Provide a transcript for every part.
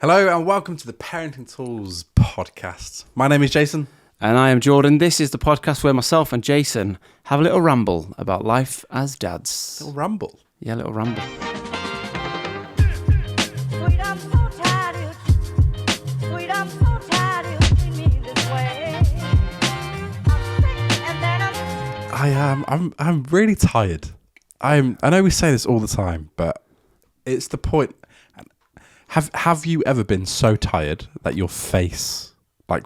Hello and welcome to the Parenting Tools podcast. My name is Jason. And I am Jordan. This is the podcast where myself and Jason have a little ramble about life as dads. Little rumble. Yeah, a little ramble. Sweet, I'm so tired. Sweet, I'm so tired. You treat me this way. I'm sick and then I'm really tired. I know we say this all the time, but it's the point. Have you ever been so tired that your face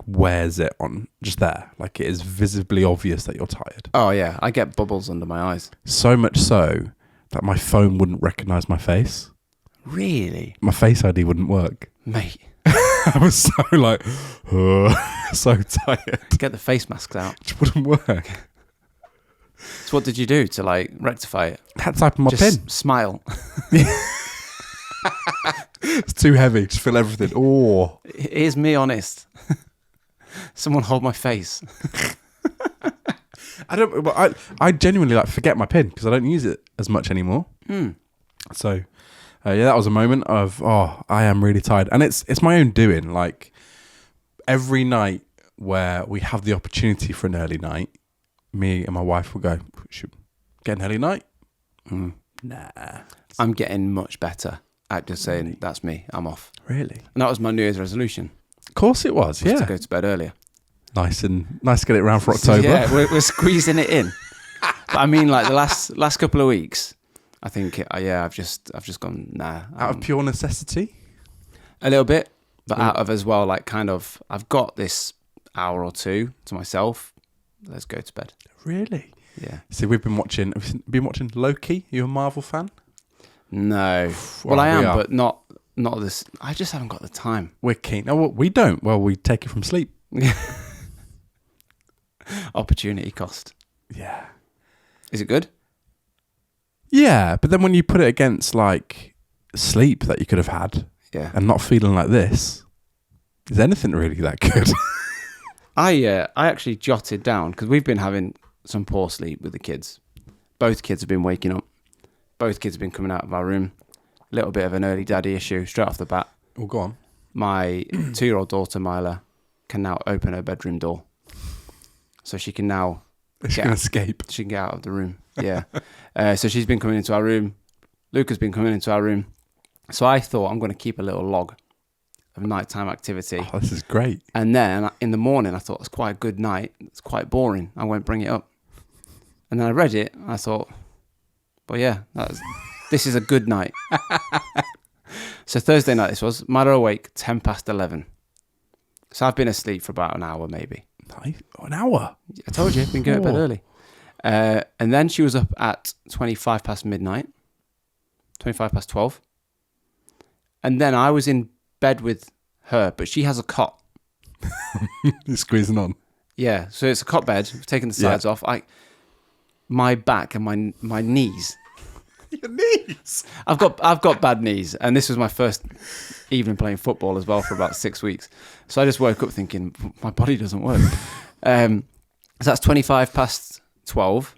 wears it on just there? Like it is visibly obvious that you're tired. Oh, yeah. I get bubbles under my eyes. So much so that my phone wouldn't recognize my face. Really? My Face ID wouldn't work. Mate. I was so so tired. Get the face masks out. It just wouldn't work. So what did you do to rectify it? Had to type in my Just pin. smile. It's too heavy. Just feel everything. Oh. Here's me honest. Someone hold my face. I genuinely forget my pin because I don't use it as much anymore. So, that was a moment of I am really tired, and it's my own doing. Like every night where we have the opportunity for an early night, me and my wife will go, should we get an early night? Nah, I'm getting much better at just saying that's me. I'm off. Really? And that was my New Year's resolution. Of course it was. Yeah, To go to bed earlier. nice to get it around for October. Yeah, we're squeezing it in. But I mean, the last couple of weeks, I think, I've just gone, nah. Out of pure necessity? A little bit, but out of as well, I've got this hour or two to myself. Let's go to bed. Really? Yeah. See, have you been watching Loki? You a Marvel fan? No. Well, Well, I am, we are. but not this. I just haven't got the time. We're keen. No, well, we don't. Well, we take it from sleep. Opportunity cost. Yeah. Is it good? Yeah, but then when you put it against sleep that you could have had Yeah. and not feeling like this, is anything really that good? I actually jotted down, because we've been having some poor sleep with the kids. Both kids have been waking up. Both kids have been coming out of our room. A little bit of an early daddy issue straight off the bat. Well, go on. My 2-year-old daughter, Myla, can now open her bedroom door. So she can now... She can escape. She can get out of the room. Yeah. So she's been coming into our room. Luke has been coming into our room. So I thought I'm going to keep a little log of nighttime activity. Oh, this is great. And then in the morning, I thought it's quite a good night. It's quite boring. I won't bring it up. And then I read it. And I thought, well, yeah, this is a good night. So Thursday night this was. Myla awake 10 past 11. So I've been asleep for about an hour maybe. Nice. An hour. I told you, I've been going to bed early. And then she was up at 25 past midnight. 25 past 12. And then I was in bed with her, but she has a cot. You're squeezing on. Yeah, so it's a cot bed. We've taken the sides off. My back and my knees. Your knees. I've got bad knees, and this was my first evening playing football as well for about 6 weeks. So I just woke up thinking my body doesn't work. So that's 25 past 12.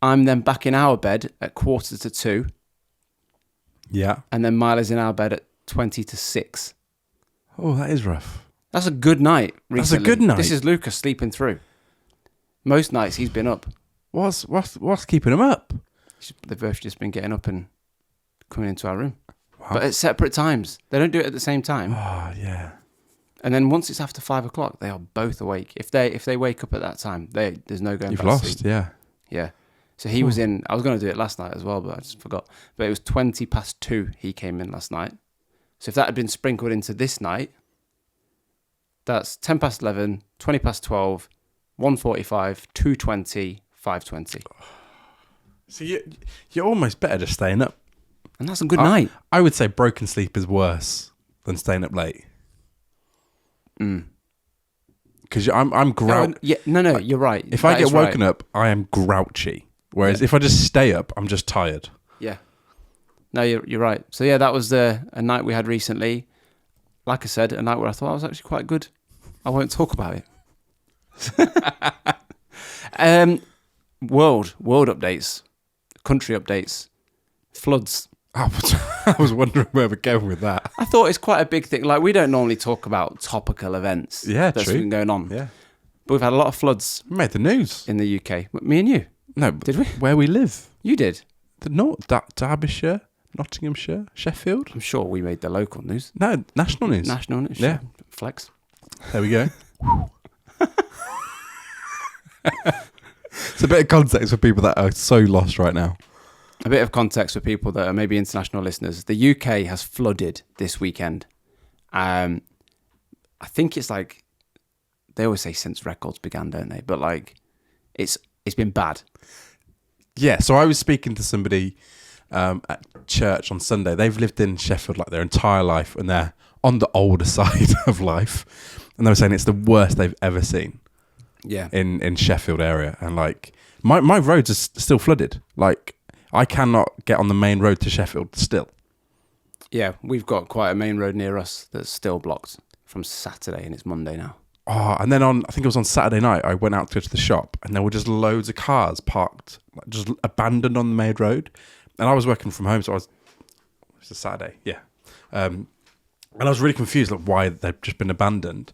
I'm then back in our bed at 1:45. Yeah. And then Mila's in our bed at 20 to 6. Oh, that is rough. That's a good night recently. That's a good night. This is Lucas sleeping through. Most nights he's been up. What's keeping him up? They've both just been getting up and coming into our room. Wow. But at separate times. They don't do it at the same time. Oh, yeah. And then once it's after 5 o'clock, they are both awake. If they wake up at that time, there's no going You've back to lost, sleep. yeah. Yeah. So he was in, I was going to do it last night as well, but I just forgot. But it was 20 past 2 he came in last night. So if that had been sprinkled into this night, that's 10 past 11, 20 past 12, 1:45, 2:20, 5:20. So you're almost better just staying up. And that's a good night. I would say broken sleep is worse than staying up late. Because I'm grouchy. No, you're right. If I get woken up, I am grouchy. Whereas if I just stay up, I'm just tired. Yeah. No, you're right. So yeah, that was a night we had recently. Like I said, a night where I thought I was actually quite good. I won't talk about it. World updates, country updates, floods. I was wondering where we're going with that. I thought it's quite a big thing. Like, we don't normally talk about topical events that's true. been going on. Yeah. But we've had a lot of floods We made the news. in the UK. Me and you. No, Did we? Where we live. You did. Derbyshire, Nottinghamshire, Sheffield. I'm sure we made the local news. No, national news. National news. Yeah. Flex. There we go. It's a bit of context for people that are so lost right now. A bit of context for people that are maybe international listeners. The UK has flooded this weekend. I think it's like, they always say since records began, don't they? But like, it's been bad. Yeah, so I was speaking to somebody at church on Sunday. They've lived in Sheffield like their entire life, and they're on the older side of life. And they were saying it's the worst they've ever seen. Yeah. In Sheffield area. And like, my roads are still flooded. Like, I cannot get on the main road to Sheffield still. Yeah, we've got quite a main road near us that's still blocked from Saturday, and it's Monday now. Oh, and then I think it was on Saturday night, I went out to go to the shop, and there were just loads of cars parked, like just abandoned on the main road. And I was working from home, so it's a Saturday, yeah. And I was really confused, like why they'd just been abandoned.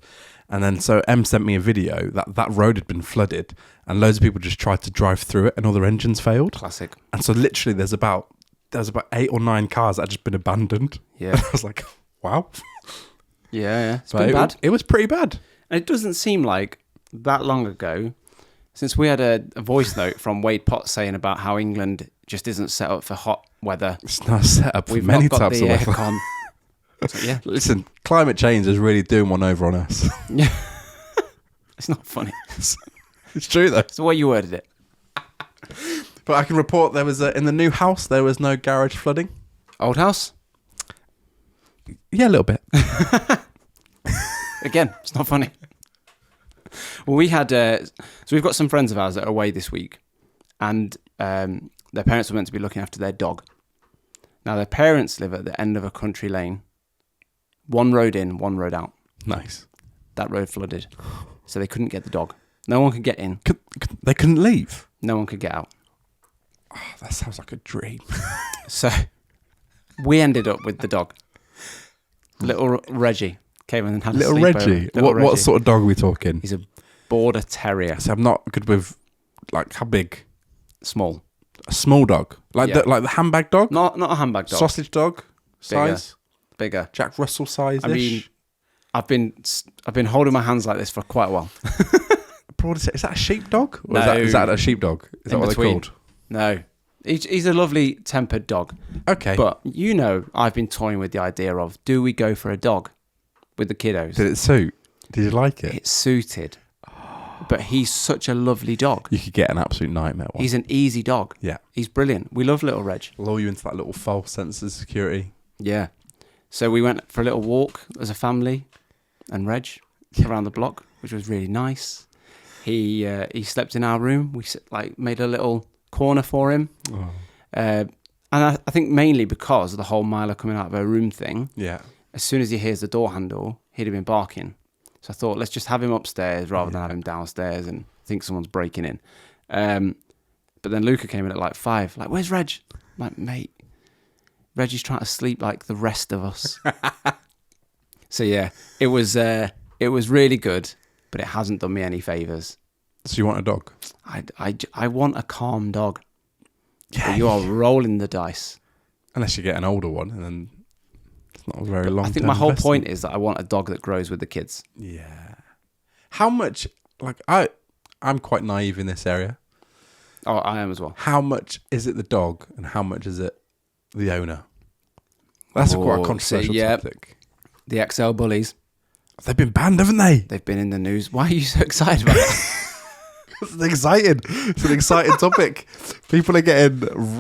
And then so Em sent me a video that road had been flooded, and loads of people just tried to drive through it, and all their engines failed. Classic. And so literally, there's about 8 or 9 cars that had just been abandoned. Yeah. And I was like, wow. Yeah. It's But been bad. It was pretty bad. And it doesn't seem like that long ago, since we had a voice note from Wade Potts saying about how England just isn't set up for hot weather. It's not set up for We've many not got types the of weather. aircon. So, yeah. Listen, climate change is really doing one over on us. Yeah. It's not funny. It's true though. It's the way you worded it. But I can report there was in the new house there was no garage flooding. Old house? Yeah, a little bit. Again, it's not funny. Well, we had... so we've got some friends of ours that are away this week, and their parents were meant to be looking after their dog. Now, their parents live at the end of a country lane. One road in, one road out. Nice. That road flooded. So they couldn't get the dog. No one could get in. They couldn't leave. No one could get out. Oh, that sounds like a dream. So we ended up with the dog. Little Reggie came in and had Little a sleepover. Reggie. Little What Reggie. sort of dog are we talking? He's a border terrier. So I'm not good with like how big? Small. A small dog, like Yeah. the handbag dog, Not a handbag dog. sausage dog size, Bigger. Jack Russell size. I mean, I've been holding my hands like this for quite a while. is that a sheep dog? Or No. is that a sheep dog? Is that In what between. they're called? No. He's a lovely tempered dog. Okay. But, I've been toying with the idea of, do we go for a dog with the kiddos? Did it suit? Did you like it? It suited. But he's such a lovely dog. You could get an absolute nightmare one. He's an easy dog. Yeah. He's brilliant. We love little Reg. Lull you into that little false sense of security. Yeah. So we went for a little walk as a family and Reg around the block, which was really nice. He slept in our room. We made a little corner for him. Oh. And I think mainly because of the whole Mila coming out of her room thing. Yeah. As soon as he hears the door handle, he'd have been barking. So I thought, let's just have him upstairs rather than have him downstairs and think someone's breaking in. But then Luca came in at like 5. Like, where's Reg? I'm like, mate, Reggie's trying to sleep like the rest of us. So yeah, it was really good, but it hasn't done me any favours. So you want a dog? I want a calm dog. Yeah. But you are rolling the dice. Unless you get an older one, and then it's not a very long. I think my whole point is that I want a dog that grows with the kids. Yeah. How much? Like I'm quite naive in this area. Oh, I am as well. How much is it the dog, and how much is it the owner? That's quite a controversial topic. The XL bullies. They've been banned, haven't they? They've been in the news. Why are you so excited about that? It's exciting. It's an exciting topic. People are getting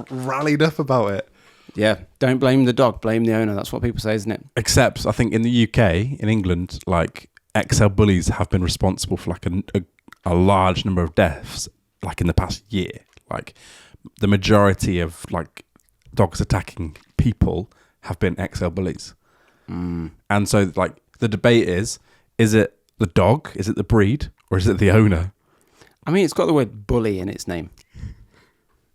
rallied up about it. Yeah, don't blame the dog, blame the owner. That's what people say, isn't it? Except, I think in the UK, in England, like XL bullies have been responsible for like a large number of deaths, like in the past year. Like the majority of like dogs attacking people have been XL bullies. And so like the debate is it the dog, is it the breed, or is it the owner? I mean, it's got the word bully in its name.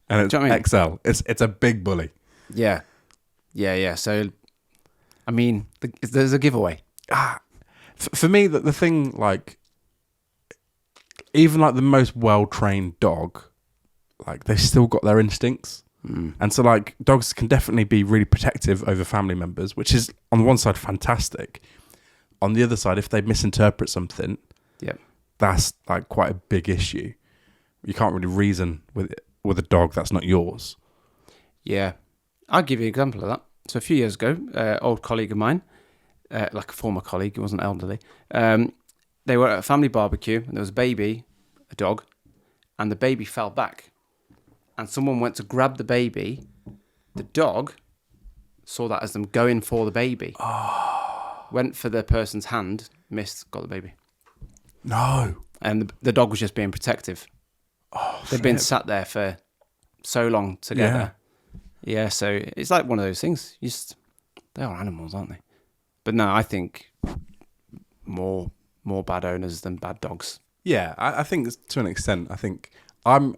And it's Do you know what I mean? XL. It's a big bully. Yeah. Yeah. So, I mean, there's a giveaway. For me, the thing, like, even like the most well-trained dog, like, they still got their instincts. And so, like, dogs can definitely be really protective over family members, which is, on the one side, fantastic. On the other side, if they misinterpret something, that's, like, quite a big issue. You can't really reason with a dog that's not yours. Yeah. I'll give you an example of that. So a few years ago, old colleague of mine, like a former colleague, he wasn't elderly, they were at a family barbecue, and there was a baby, a dog, and the baby fell back. And someone went to grab the baby. The dog saw that as them going for the baby. Went for the person's hand, missed, got the baby. No. And the dog was just being protective. They've been sat there for so long together. Yeah, so it's like one of those things. They are animals, aren't they? But no, I think more bad owners than bad dogs. Yeah, I think to an extent. I think I'm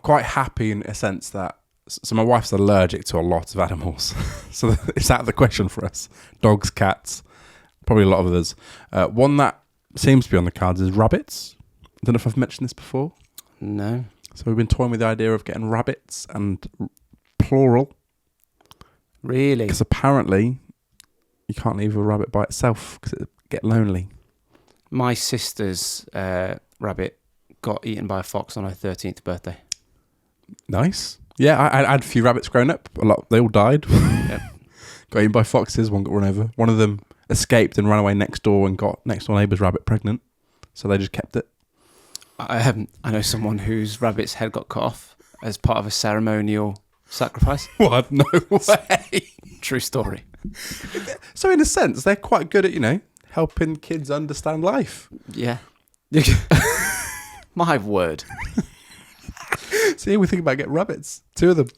quite happy in a sense that, so my wife's allergic to a lot of animals. So it's out of the question for us. Dogs, cats, probably a lot of others. One that seems to be on the cards is rabbits. I don't know if I've mentioned this before. No. So we've been toying with the idea of getting rabbits, and plural. Really? Because apparently you can't leave a rabbit by itself because it'd get lonely. My sister's rabbit got eaten by a fox on her 13th birthday. Nice. Yeah, I had a few rabbits growing up. A lot, they all died. Yep. Got eaten by foxes. One got run over. One of them escaped and ran away next door and got next door neighbour's rabbit pregnant. So they just kept it. I know someone whose rabbit's head got cut off as part of a ceremonial sacrifice. What? No way. True story. So in a sense, they're quite good at, helping kids understand life. Yeah. My word. So here we think about getting rabbits. 2 of them.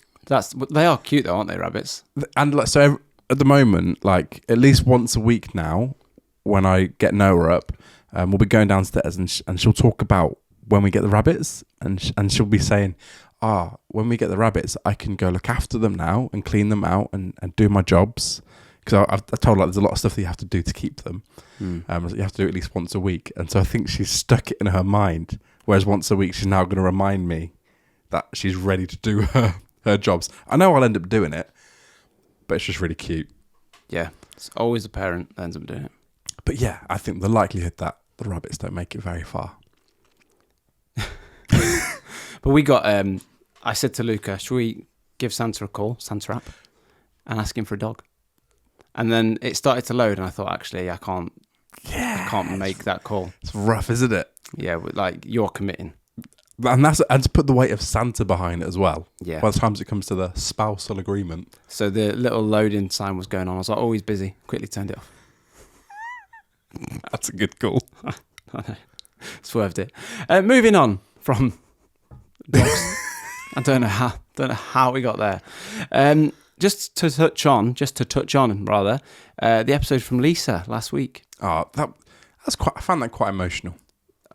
They are cute though, aren't they, rabbits? And like, so at the moment, like at least once a week now, when I get Noah up, we'll be going downstairs and she'll talk about when we get the rabbits, and she'll be saying, when we get the rabbits, I can go look after them now and clean them out and do my jobs. Because I've told her, like, there's a lot of stuff that you have to do to keep them. You have to do it at least once a week. And so I think she's stuck it in her mind. Whereas once a week, she's now going to remind me that she's ready to do her jobs. I know I'll end up doing it, but it's just really cute. Yeah. It's always the parent that ends up doing it. But yeah, I think the likelihood that the rabbits don't make it very far. But we got, I said to Luca, should we give Santa a call, Santa app, and ask him for a dog? And then it started to load, and I thought, actually, I can't make that call. It's rough, isn't it? Yeah, like, you're committing. And to put the weight of Santa behind it as well. Yeah. By the time it comes to the spousal agreement. So the little loading sign was going on. I was like, oh, he's busy. Quickly turned it off. That's a good call. I know. Swerved it. Moving on from dogs. I don't know how we got there. Just to touch on, the episode from Lisa last week. Oh, I found that quite emotional.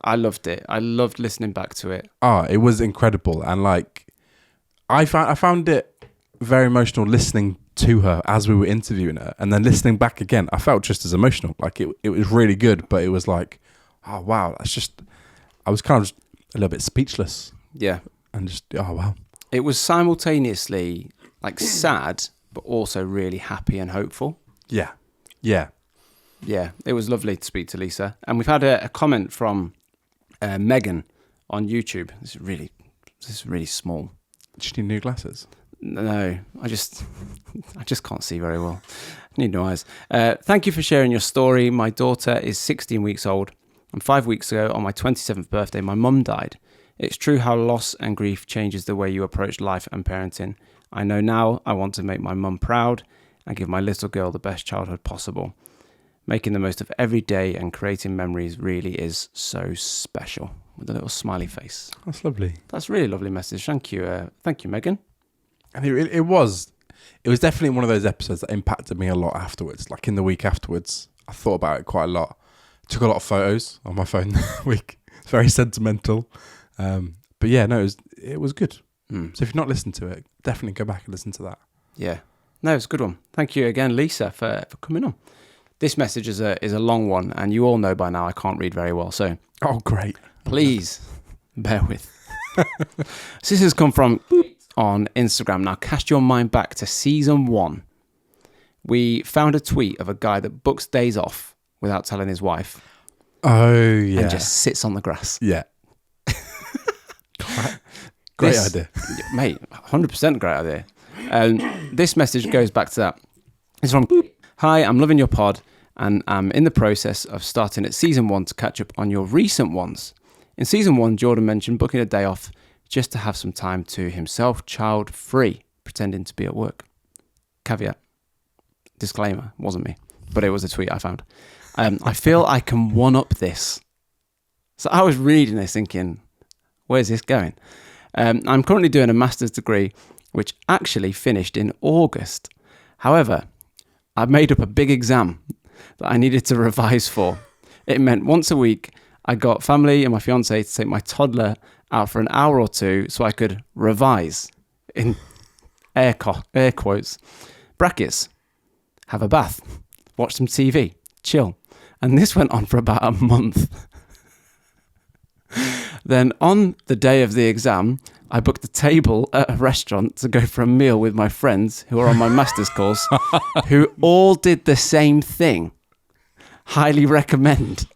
I loved it. I loved listening back to it. Oh, it was incredible. And like, I found it very emotional listening to her as we were interviewing her, and then listening back again, I felt just as emotional. Like it was really good, but it was like, oh wow, I was kind of just a little bit speechless. Yeah. And just, oh wow. It was simultaneously like sad, but also really happy and hopeful. Yeah. Yeah. Yeah. It was lovely to speak to Lisa. And we've had a comment from Megan on YouTube. This is really small. Do you need new glasses? No, I just can't see very well. I need new eyes. Thank you for sharing your story. My daughter is 16 weeks old, and 5 weeks ago, on my 27th birthday, my mum died. It's true how loss and grief changes the way you approach life and parenting. I know now I want to make my mum proud and give my little girl the best childhood possible. Making the most of every day and creating memories really is so special. With a little smiley face. That's lovely. That's a really lovely message. Thank you, Megan. And it was definitely one of those episodes that impacted me a lot afterwards. Like in the week afterwards, I thought about it quite a lot. Took a lot of photos on my phone that week. It's very sentimental. But yeah, no, it was good. Hmm. So if you've not listened to it, definitely go back and listen to that. Yeah. No, it's a good one. Thank you again, Lisa, for coming on. This message is a long one, and you all know by now I can't read very well, so Oh, great. please bear with. So this has come from on Instagram. Now, cast your mind back to season 1. We found a tweet of a guy that books days off without telling his wife Oh, yeah. and just sits on the grass. Yeah. Great This- idea. Mate, 100% great idea. This message goes back to that. It's from, hi, I'm loving your pod and I'm in the process of starting at season 1 to catch up on your recent ones. In season 1, Jordan mentioned booking a day off just to have some time to himself, child free, pretending to be at work. Caveat, disclaimer, wasn't me, but it was a tweet I found. I feel I can one up this. So I was reading this thinking, where's this going? I'm currently doing a master's degree, which actually finished in August. However, I made up a big exam that I needed to revise for. It meant once a week, I got family and my fiance to take my toddler out for an hour or two so I could revise, in air quotes, brackets, have a bath, watch some TV, chill. And this went on for about a month. Then on the day of the exam, I booked a table at a restaurant to go for a meal with my friends who are on my master's course, who all did the same thing. Highly recommend.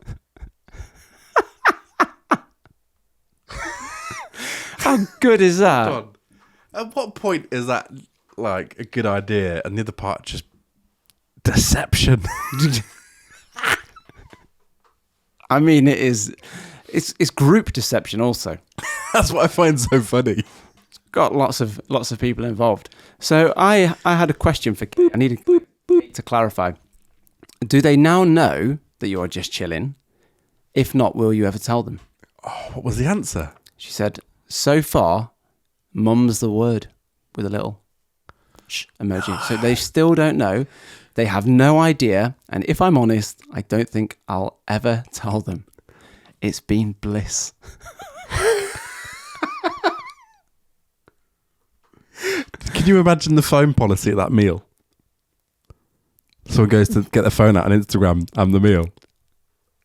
How good is that? God. At what point is that like a good idea and the other part just deception? I mean, it's group deception also. That's what I find so funny. Got lots of people involved. So I had a question for Kate. I needed to clarify. Do they now know that you're just chilling? If not, will you ever tell them? Oh, what was the answer? She said, so far, mum's the word with a little shh emoji. So they still don't know. They have no idea. And if I'm honest, I don't think I'll ever tell them. It's been bliss. Can you imagine the phone policy at that meal? Someone goes to get their phone out on Instagram and the meal.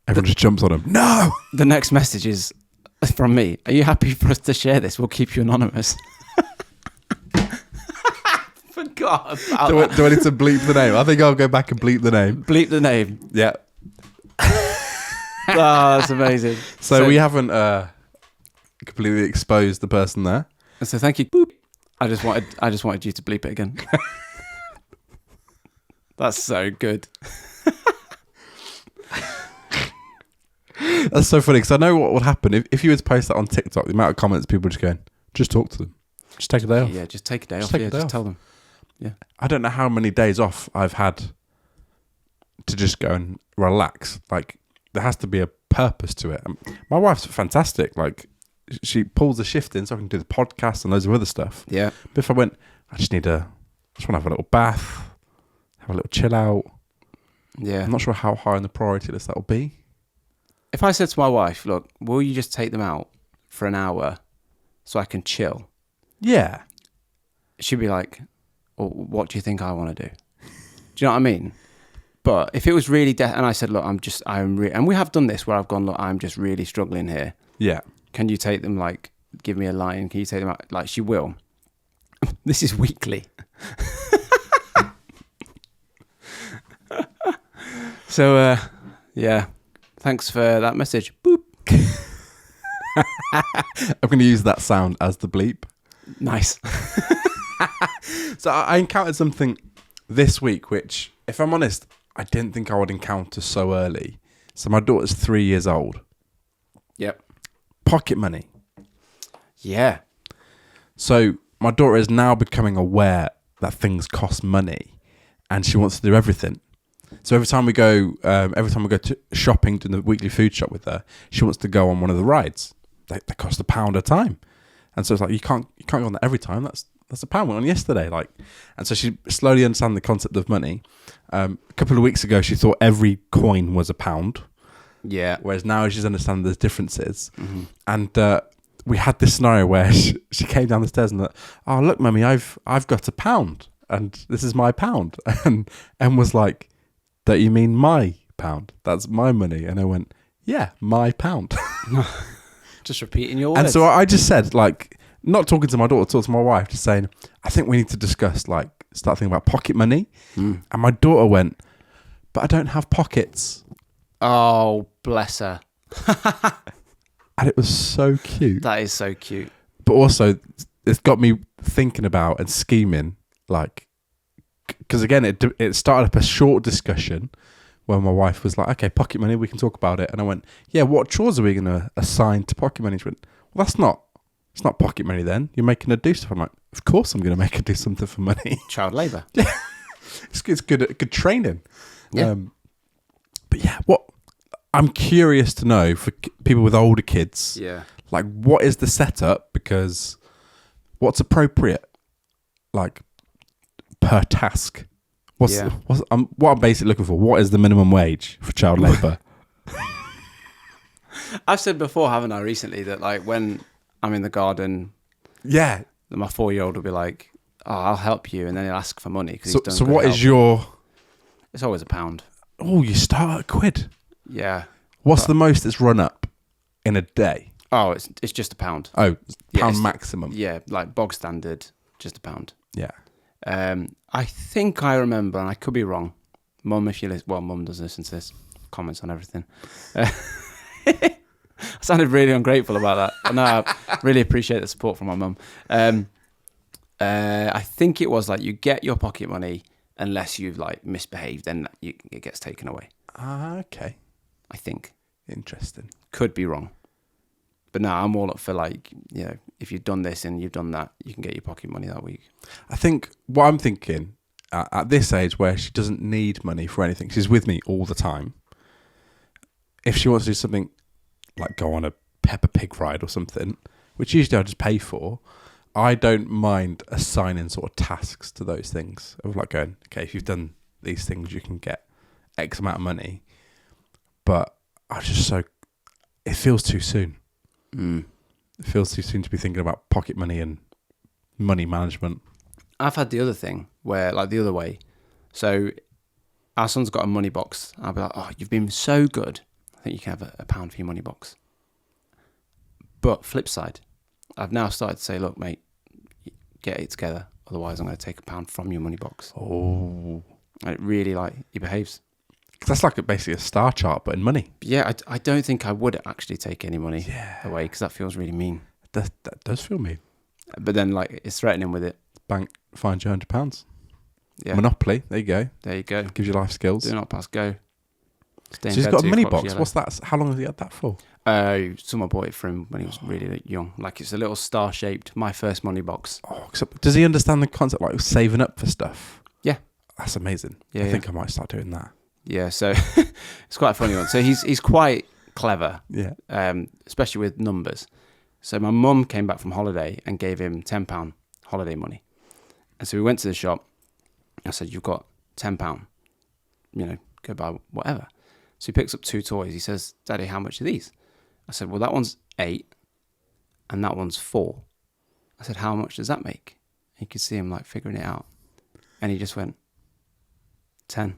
Everyone just jumps on them. No! The next message is from me. Are you happy for us to share this? We'll keep you anonymous. Forgot about that. Do I need to bleep the name? I think I'll go back and bleep the name. Bleep the name. Yeah. Oh, that's amazing. So we haven't completely exposed the person there. So thank you. Boop. I just wanted you to bleep it again. That's so good. That's so funny because I know what would happen if you were to post that on TikTok. The amount of comments people just going, just talk to them, just take a day off. Yeah, just take a day off. take a Yeah, day just off. tell them. Yeah. I don't know how many days off I've had to just go and relax. Like there has to be a purpose to it. My wife's fantastic. Like she pulls the shift in so I can do the podcast and loads of other stuff. Yeah. But if I went, I just want to have a little bath, have a little chill out. Yeah. I'm not sure how high on the priority list that'll be. If I said to my wife, look, will you just take them out for an hour so I can chill? Yeah. She'd be like, well, what do you think I want to do? Do you know what I mean? But if it was really, and I said, look, and we have done this where I've gone, look, I'm just really struggling here. Yeah. Can you take them, like, give me a line? Can you take them out? Like, she will. This is weekly. So, yeah. Thanks for that message. Boop. I'm going to use that sound as the bleep. Nice. So I encountered something this week, which, if I'm honest, I didn't think I would encounter so early. So my daughter's 3 years old. Yep. Pocket money. Yeah. So my daughter is now becoming aware that things cost money, and she wants to do everything. So every time we go to shopping, doing the weekly food shop with her, she wants to go on one of the rides. They cost £1 a time, and so it's like you can't go on that every time. That's £1 went on yesterday. Like, and so she slowly understands the concept of money. A couple of weeks ago, she thought every coin was £1. Yeah. Whereas now she's understanding there's differences. Mm-hmm. And we had this scenario where she came down the stairs and like, oh look, mummy, I've got £1 and this is my pound, and was like, don't you mean my pound? That's my money. And I went, yeah, my pound. Just repeating your words. And so I just said, like, not talking to my daughter, talking to my wife, just saying, I think we need to discuss, like, start thinking about pocket money. And my daughter went, but I don't have pockets. Oh, bless her. And it was so cute. That is so cute. But also, it's got me thinking about and scheming, like, because again, it started up a short discussion when my wife was like, okay, pocket money, we can talk about it. And I went, yeah, what chores are we going to assign to pocket money? She went, well, it's not pocket money then. You're making her do stuff. I'm like, of course I'm going to make her do something for money. Child labour. Yeah. It's good training. Yeah. But yeah, what I'm curious to know for people with older kids, Yeah. like, what is the setup? Because what's appropriate, like, per task? What I'm basically looking for? What is the minimum wage for child labour? I've said before, haven't I, recently, that like when I'm in the garden, Yeah. that my 4-year-old will be like, "Oh, I'll help you," and then he'll ask for money because So what is your? It's always £1. Oh, you start at £1. Yeah. What's the most it's run up in a day? Oh, it's just £1. Oh, Yeah, pound it's- maximum. Yeah, like bog standard, just £1. Yeah. I think I remember, and I could be wrong. Mum, if you listen, well, Mum does listen to this, comments on everything. I sounded really ungrateful about that. And I really appreciate the support from my mum. I think it was like you get your pocket money unless you've like misbehaved, then it gets taken away. Ah, okay. I think. Interesting. Could be wrong. But no, I'm all up for like, you know, if you've done this and you've done that, you can get your pocket money that week. I think what I'm thinking at this age where she doesn't need money for anything, she's with me all the time. If she wants to do something like go on a Peppa Pig ride or something, which usually I'll just pay for, I don't mind assigning sort of tasks to those things of like going, okay, if you've done these things, you can get X amount of money. But it feels too soon. It feels too soon to be thinking about pocket money and money management. I've had the other thing where, like, the other way. So our son's got a money box. I'll be like, oh, you've been so good. I think you can have a £1 for your money box. But flip side, I've now started to say, look, mate, get it together. Otherwise, I'm going to take £1 from your money box. Oh. And it really, like, he behaves. That's like basically a star chart, but in money. But yeah, I don't think I would actually take any money away because that feels really mean. That does feel mean. But then, like, it's threatening with it. Bank finds you £100. Yeah. Monopoly, there you go. There you go. Gives you life skills. Do not pass go. Stay in So he's bed got a 2 mini o'clock box. yellow. What's that? How long has he had that for? Someone bought it for him when he was really young. Like, it's a little star-shaped, my first money box. Oh, does he understand the concept like saving up for stuff? Yeah. That's amazing. Yeah, I think I might start doing that. Yeah, so it's quite a funny one. So he's quite clever, Yeah. especially with numbers. So my mum came back from holiday and gave him £10 holiday money. And so we went to the shop. I said, you've got £10, you know, go buy whatever. So he picks up 2 toys. He says, Daddy, how much are these? I said, well, that one's 8 and that one's 4. I said, how much does that make? You could see him like figuring it out. And he just went, 10.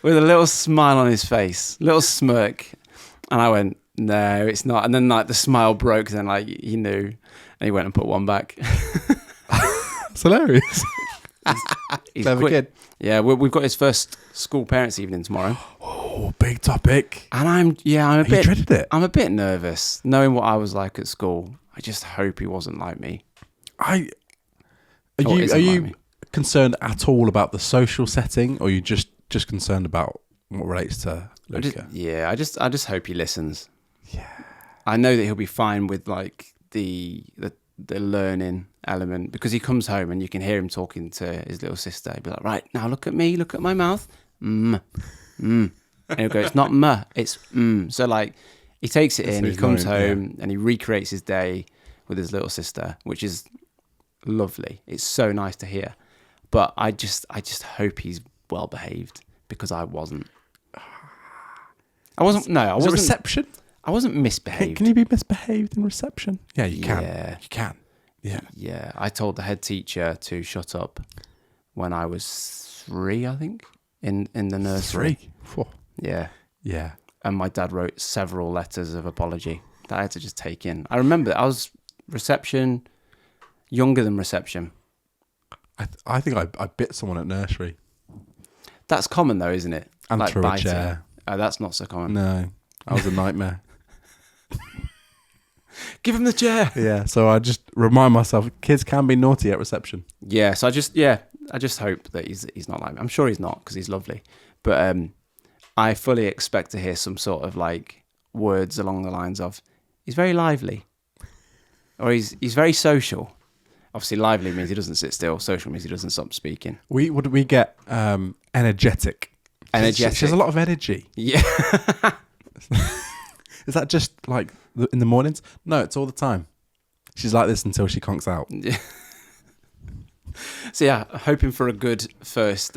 With a little smile on his face, little smirk. And I went, no, it's not. And then like the smile broke, then like he knew. And he went and put one back. It's hilarious. He's Clever quick. kid. Yeah, we've got his first school parents' evening tomorrow. Oh, big topic. And I'm a He bit dreaded it. I'm a bit nervous, knowing what I was like at school. I just hope he wasn't like me. Are Or you isn't like me. concerned at all about the social setting, or are you just concerned about what relates to Luca? I just hope he listens. Yeah. I know that he'll be fine with like the learning element, because he comes home and you can hear him talking to his little sister. He'll be like, right, now look at me, look at my mouth. And he'll go, it's not m, it's So like he takes it in, he comes home and he recreates his day with his little sister, which is lovely. It's so nice to hear. But I just hope he's well behaved, because I wasn't. I wasn't. No, I Was it wasn't. reception? I wasn't misbehaved. Can you be misbehaved in reception? Yeah, you can. Yeah. You can. Yeah. Yeah, I told the head teacher to shut up when I was 3, I think, in the nursery. 3. Whew. Yeah, Yeah. and my dad wrote several letters of apology that I had to just take in. I remember I was reception, younger than reception. I think I bit someone at nursery. That's common though, isn't it? And Like threw a biting. chair. Oh, that's not so common. No, I was a nightmare. Give him the chair. Yeah, so I just remind myself, kids can be naughty at reception. Yeah, so I just hope that he's not like me. I'm sure he's not because he's lovely, but I fully expect to hear some sort of like words along the lines of he's very lively, or he's very social. Obviously, lively means he doesn't sit still. Social means he doesn't stop speaking. We get energetic. Energetic. She has a lot of energy. Yeah. Is that just like in the mornings? No, it's all the time. She's like this until she conks out. So yeah, hoping for a good first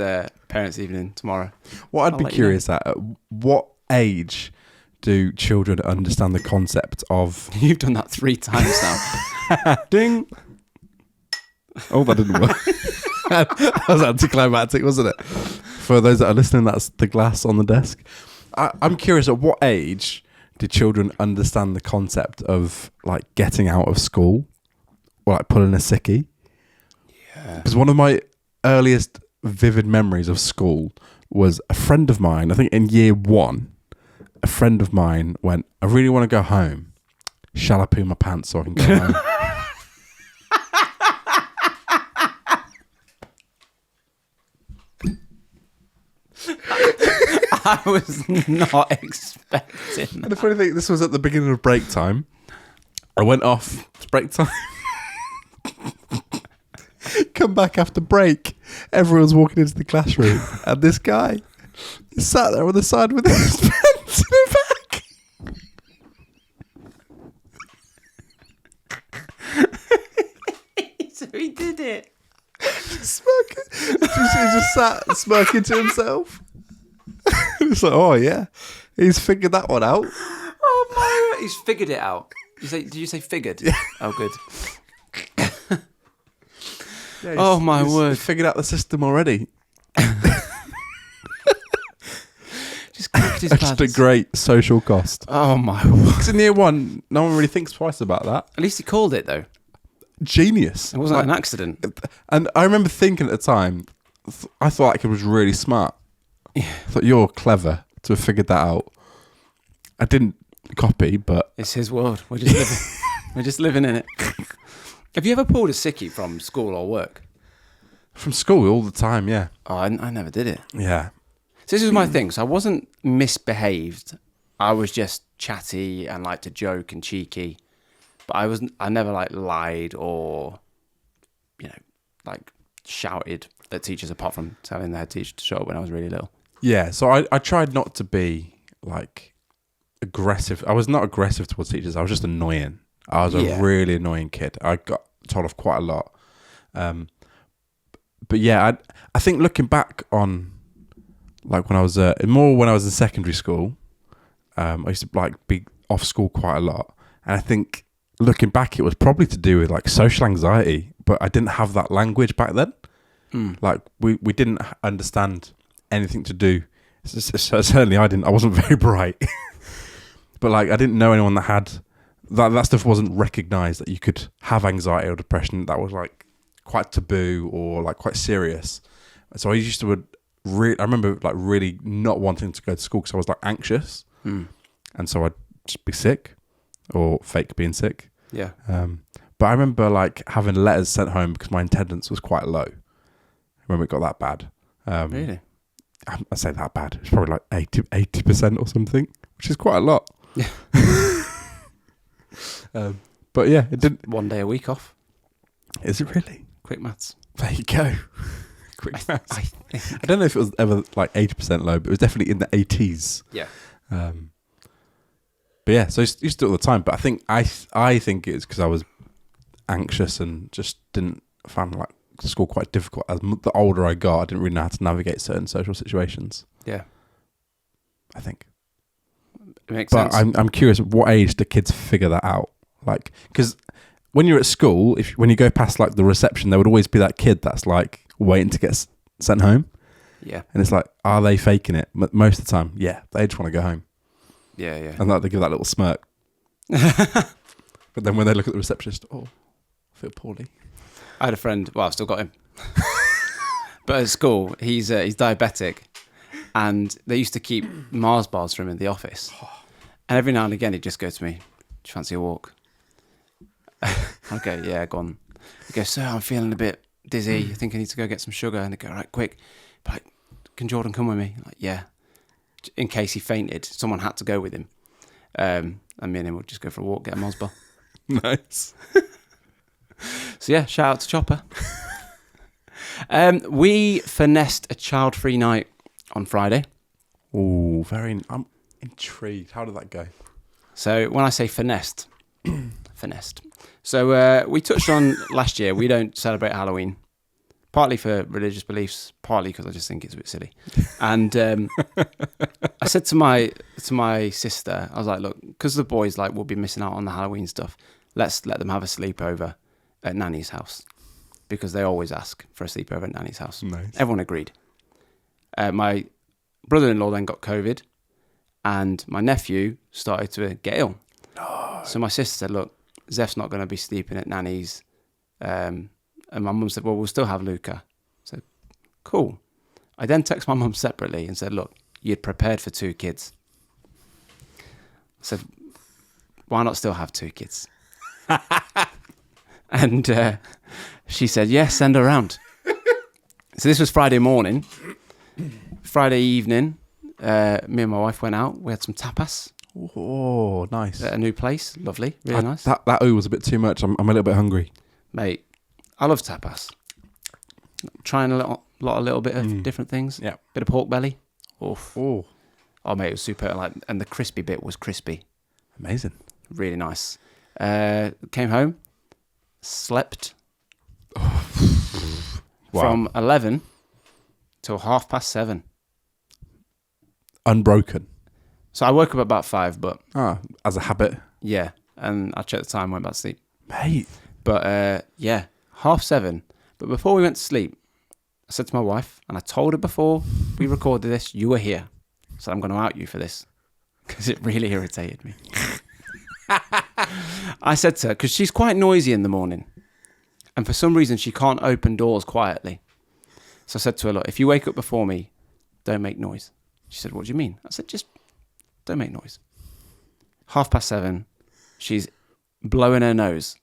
parents' evening tomorrow. What I'd I'll be let you curious at what age do children understand the concept of You've done that 3 times now. ding? Oh, that didn't work. That was anticlimactic, wasn't it? For those that are listening, that's the glass on the desk. I'm curious, at what age do children understand the concept of like getting out of school or like pulling a sickie? Yeah. Because one of my earliest vivid memories of school was a friend of mine, I think in year 1, a friend of mine went, I really want to go home. Shall I poo my pants so I can go home? I was not expecting that. And the funny thing, this was at the beginning of break time. I went off. It's break time. Come back after break. Everyone's walking into the classroom. And this guy is sat there on the side with his pants in the back. So he did it. Smirking. He just sat smirking to himself. It's like, oh yeah. He's figured that one out. Oh my! He's figured it out. Did you say figured? Yeah. Oh, good. Yeah, Oh, my word. He's figured out the system already. Just cooked his Just a pants. great social cost. Oh my word! Because in year 1, no one really thinks twice about that. At least he called it though. Genius. It wasn't an accident. And I remember thinking at the time, I thought that kid was really smart. Yeah. I thought, you're clever to have figured that out. I didn't copy, but It's his world. We're just living. We're just living in it. Have you ever pulled a sickie from school or work? from school all the time, yeah. Oh, I never did it. Yeah. So this was my thing. So I wasn't misbehaved. I was just chatty and liked to joke and cheeky. But I never like lied or, like shouted at teachers apart from telling the head teacher to shut up when I was really little. Yeah, so I tried not to be like aggressive. I was not aggressive towards teachers. I was just annoying. I was a really annoying kid. I got told off quite a lot. But yeah, I think looking back on like when I was when I was in secondary school, I used to like be off school quite a lot. And I think looking back, it was probably to do with like social anxiety, but I didn't have that language back then. Like we didn't understand anything to do. So certainly I didn't. I wasn't very bright, but like I didn't know anyone that had that stuff. Wasn't recognised that you could have anxiety or depression. That was like quite taboo or like quite serious. So I used to I remember like really not wanting to go to school because I was like anxious, and so I'd just be sick or fake being sick. Yeah. But I remember like having letters sent home because my attendance was quite low. When it got that bad. Really? I say that bad. It's probably like 80% or something, which is quite a lot. Yeah. But yeah, it didn't. 1 day a week off. Is it really? Quick maths. There you go. Quick maths. I think. I don't know if it was ever like 80% low, but it was definitely in the 80s. Yeah. But yeah, so I used to do it all the time. But I think I think it's because I was anxious and just didn't find like school quite difficult. As the older I got, I didn't really know how to navigate certain social situations. Yeah. I think. It makes But sense. I'm curious, at what age do kids figure that out? Like, because when you're at school, when you go past like the reception, there would always be that kid that's like waiting to get sent home. Yeah. And it's like, are they faking it? Most of the time, yeah, they just want to go home. Yeah, yeah. And like they give that little smirk. But then when they look at the receptionist, oh, I feel poorly. I had a friend. Well, I've still got him. But at school, he's diabetic, and they used to keep Mars bars for him in the office. And every now and again, he'd just go to me, "Do you fancy a walk?" I go, "Yeah, go on." He goes, "Sir, I'm feeling a bit dizzy. I think I need to go get some sugar." And they go, "Right, quick." But like, "Can Jordan come with me?" I'm like, "Yeah." In case he fainted, someone had to go with him. And me and him would just go for a walk, get a Mars bar. Nice. So yeah, shout out to Chopper. We finessed a child-free night on Friday. Oh, I'm intrigued. How did that go? So when I say finessed, finessed. So we touched on last year, we don't celebrate Halloween, partly for religious beliefs, partly because I just think it's a bit silly. And I said to my sister, I was like, look, because the boys like will be missing out on the Halloween stuff, let's let them have a sleepover at Nanny's house, because they always ask for a sleepover at Nanny's house. Nice. Everyone agreed. My brother-in-law then got COVID, and my nephew started to get ill. No. So my sister said, look, Zeph's not going to be sleeping at Nanny's. And my mum said, well, we'll still have Luca. So, cool. I then text my mum separately and said, look, you'd prepared for 2 kids. I said, why not still have 2 kids? And she said, yes, send her around. So this was Friday morning. Friday evening, me and my wife went out. We had some tapas. Oh, nice. At a new place. Lovely. Really nice. That was a bit too much. I'm a little bit hungry. Mate, I love tapas. Trying a little bit of different things. Yeah. Bit of pork belly. Oof. Oh, Mate, it was super. And the crispy bit was crispy. amazing. Really nice. Came home, slept from 11 till 7:30. Unbroken. So I woke up about 5, but As a habit. yeah, and I checked the time, went back to sleep. Mate. But yeah, 7:30. But before we went to sleep, I said to my wife, and I told her before we recorded this, you were here. So I'm going to out you for this, because it really irritated me. I said to her, because she's quite noisy in the morning, and for some reason she can't open doors quietly. So I said to her, look, if you wake up before me, don't make noise. She said, what do you mean? I said, just don't make noise. 7:30, she's blowing her nose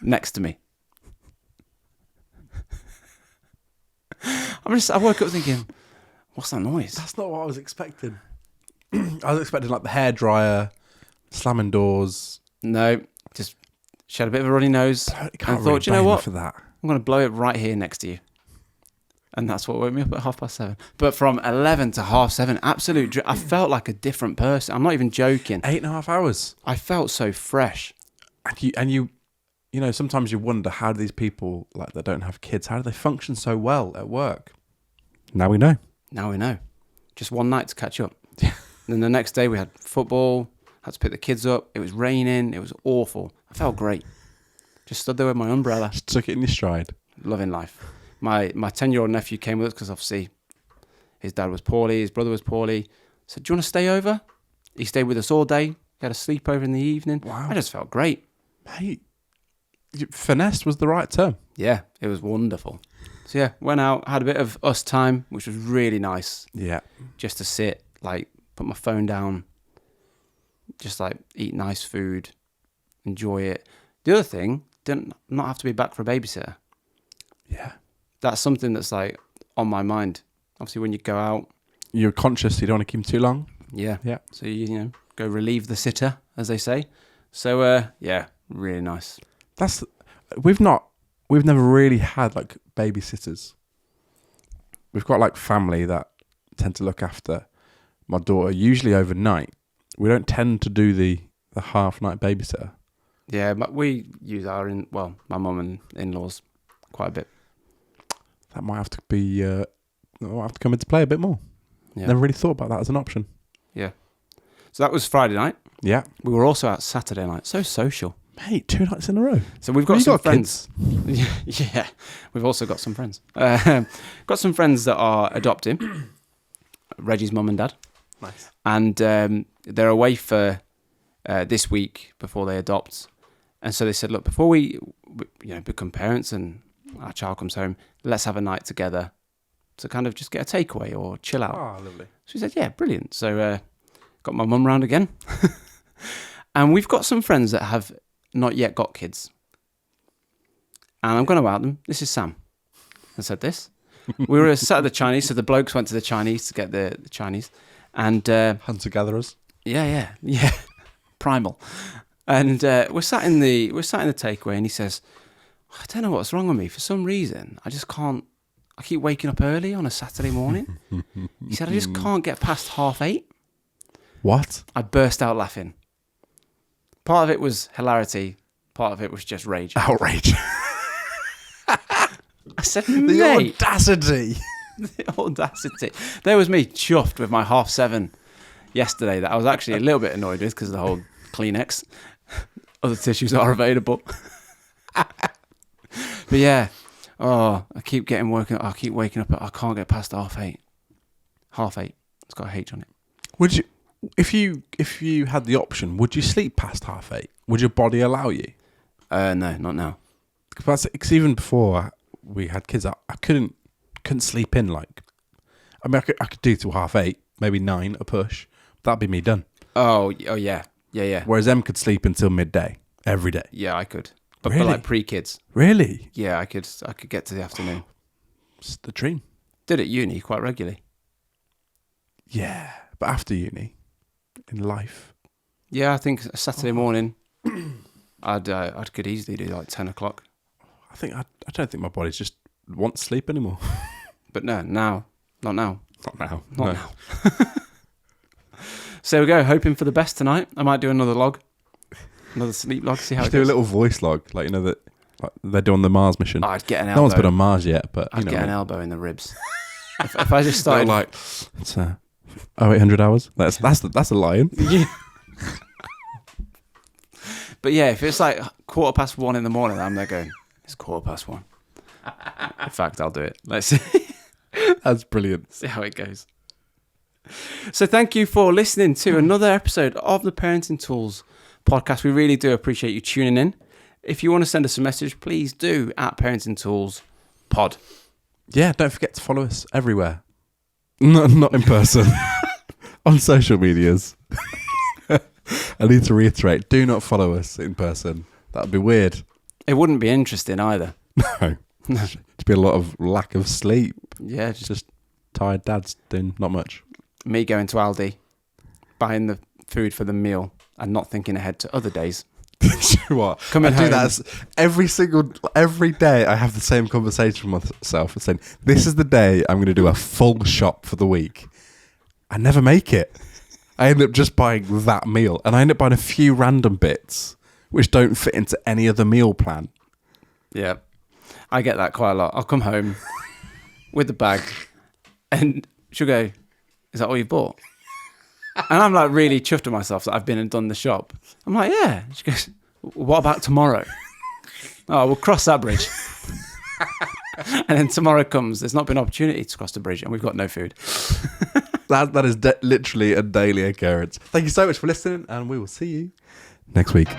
next to me. I woke up thinking, what's that noise? That's not what I was expecting. I was expecting like the hairdryer, slamming doors. No, just she had a bit of a runny nose. I And can't thought, really you know blame her what? for that. I'm going to blow it right here next to you. And that's what woke me up at 7:30. But from 11 to 7:30, I felt like a different person. I'm not even joking. 8.5 hours. I felt so fresh. And you know, sometimes you wonder, how do these people like that don't have kids, how do they function so well at work? Now we know. Now we know. Just one night to catch up. Then the next day we had football, had to pick the kids up. It was raining. It was awful. I felt great. Just stood there with my umbrella. Just took it in your stride. Loving life. My 10-year-old nephew came with us because obviously his dad was poorly, his brother was poorly. Said, do you want to stay over? He stayed with us all day. He had a sleepover in the evening. Wow. I just felt great. Mate, finesse was the right term. Yeah, it was wonderful. So yeah, went out, had a bit of us time, which was really nice. Yeah. Just to sit, like, put my phone down, just like eat nice food, enjoy it. The other thing, didn't not have to be back for a babysitter. Yeah. That's something that's like on my mind. Obviously, when you go out, You're conscious, you don't want to keep them too long. yeah. Yeah. So you know, go relieve the sitter, as they say. So yeah, really nice. We've never really had like babysitters. We've got like family that tend to look after my daughter, usually overnight. We don't tend to do the half night babysitter. Yeah, but we use my mum and in-laws quite a bit. That might have to be might have to come into play a bit more. Yeah. Never really thought about that as an option. Yeah. So that was Friday night. Yeah. We were also out Saturday night. So social. Mate, 2 nights in a row. So we've got You some got friends. Yeah, we've also got some friends. Got some friends that are adopting. Reggie's mum and dad. Nice. And they're away for this week before they adopt. And so they said, look, before we become parents and our child comes home, let's have a night together to kind of just get a takeaway or chill out. Oh, lovely. So we said, yeah, brilliant. So got my mum round again. And we've got some friends that have not yet got kids. And I'm going to out them. This is Sam. I said this. We were sat at the Chinese, so the blokes went to the Chinese to get the Chinese. And hunter-gatherers. Yeah. Primal. And we're sat in the takeaway, and he says, I don't know what's wrong with me. For some reason, I just can't. I keep waking up early on a Saturday morning. He said, I just can't get past 8:30. What? I burst out laughing. Part of it was hilarity. Part of it was just rage. Outrage. I said, The mate. audacity. The audacity. There was me chuffed with my 7:30 yesterday that I was actually a little bit annoyed with because of the whole Kleenex. Other tissues are available. But yeah. Oh, I keep getting woken up. I keep waking up. I can't get past 8:30. 8:30. It's got a H on it. Would you, if you had the option, would you sleep past 8:30? Would your body allow you? No, not now. Because even before we had kids, I couldn't sleep in. Like, I mean, I could do till 8:30, maybe 9 a push. That'd be me done. Oh yeah. Whereas Em could sleep until midday every day. Yeah, I could. But Really? like pre-kids. Really? Yeah, I could get to the afternoon. It's the dream. Did at uni quite regularly. Yeah, but after uni, in life, Yeah, I think a Saturday morning, I could easily do like 10 o'clock. I don't think my body just wants sleep anymore. But no, now, not now. Not now. Not now. So we go, hoping for the best tonight. I might do another log, another sleep log, see how You it do a goes. little voice log, like that like they're doing the Mars mission. Oh, I'd get an elbow. No one's been on Mars yet, but I'd you know get what an I mean. elbow in the ribs. if I just They're started like it's 800 hours. That's a lion. Yeah. But yeah, if it's like 1:15 in the morning, I'm there going, it's 1:15. In fact, I'll do it. Let's see. That's brilliant. See how it goes. So thank you for listening to another episode of the Parenting Tools podcast. We really do appreciate you tuning in. If you want to send us a message, please do at Parenting Tools Pod. Yeah, don't forget to follow us everywhere. Not in person. On social medias. I need to reiterate, do not follow us in person. That'd be weird. It wouldn't be interesting either. No. It'd be a lot of lack of sleep. Yeah, Just tired dads doing not much. me going to Aldi, buying the food for the meal and not thinking ahead to other days. Do you know what? Coming I do home. that every day. I have the same conversation with myself, saying, "This is the day I'm going to do a full shop for the week." I never make it. I end up just buying that meal, and I end up buying a few random bits which don't fit into any other meal plan. Yeah, I get that quite a lot. I'll come home with the bag and she'll go, is that all you bought? And I'm like really chuffed at myself that I've been and done the shop. I'm like, yeah. She goes, what about tomorrow? Oh, we'll cross that bridge. And then tomorrow comes, there's not been an opportunity to cross the bridge and we've got no food. That is literally a daily occurrence. Thank you so much for listening, and we will see you next week.